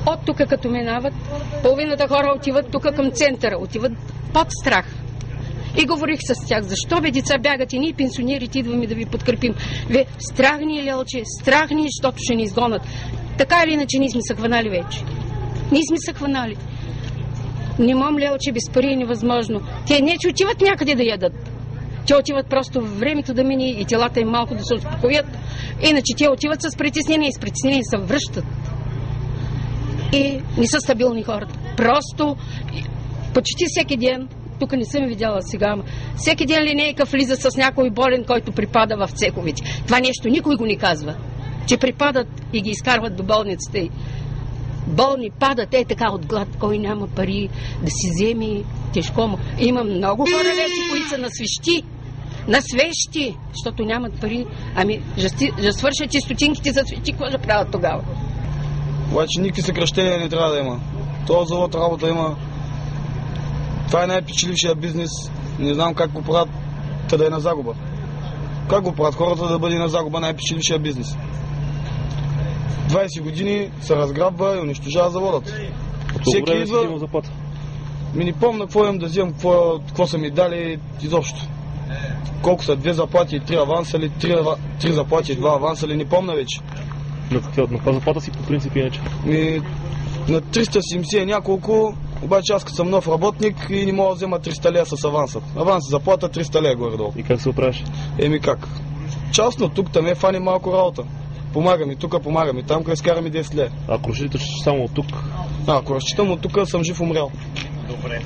От тук като минават, половината хора отиват тук към центъра, отиват под страх. И говорих с тях, защо бе деца бягат и ние пенсионерите идваме да ви подкрепим. Вие страх ни е, Лелче, страх ни е, защото ще ни изгонат. Така или иначе ние сме се хванали вече. Ние сме се хванали. Не мом, Лелче, без пари е невъзможно. Те не че отиват някъде да ядат. Те отиват просто времето да мине и телата им малко да се успокоят. Иначе те отиват с притеснение и с притеснение се връщат. И не са стабилни хората. Просто почти всеки ден, тук не съм видяла сега, всеки ден линейка влиза с някой болен, който припада в цеховете. Това нещо никой го не казва. Че припадат и ги изкарват до болницата. Болни падат така от глад, кой няма пари да си вземе тежко му. Има много хора вече, които са на свещи, защото нямат пари. Ами, да свършат и стотинките за свещи, какво да правят тогава? Обаче никакви съкращения не трябва да има. Този завод работа има. Това е най-печелившия бизнес. Не знам как го правят, да е на загуба. Как го правят хората да бъде на загуба най-печелившия бизнес? 20 години се разграбва и унищожава заводът. Всеки идва... Не помня какво имам да взимам, какво са ми дали изобщо. Колко са 2 заплати и 3 аванса или 3 заплати и 2 аванса или не помня вече. На каква заплата си по принцип иначе? На 370 няколко, обаче аз като съм нов работник и не мога да взема 300 лея с аванса. Аванс заплата 300 лея горе-долу. И как се оправиш? Как? Частно тук там фани малко работа. Помагаме тук, помагаме там, къде скараме 10 лея. Ако разчиташ само от тук? Ако разчитам от тук, съм жив умрял. Добре.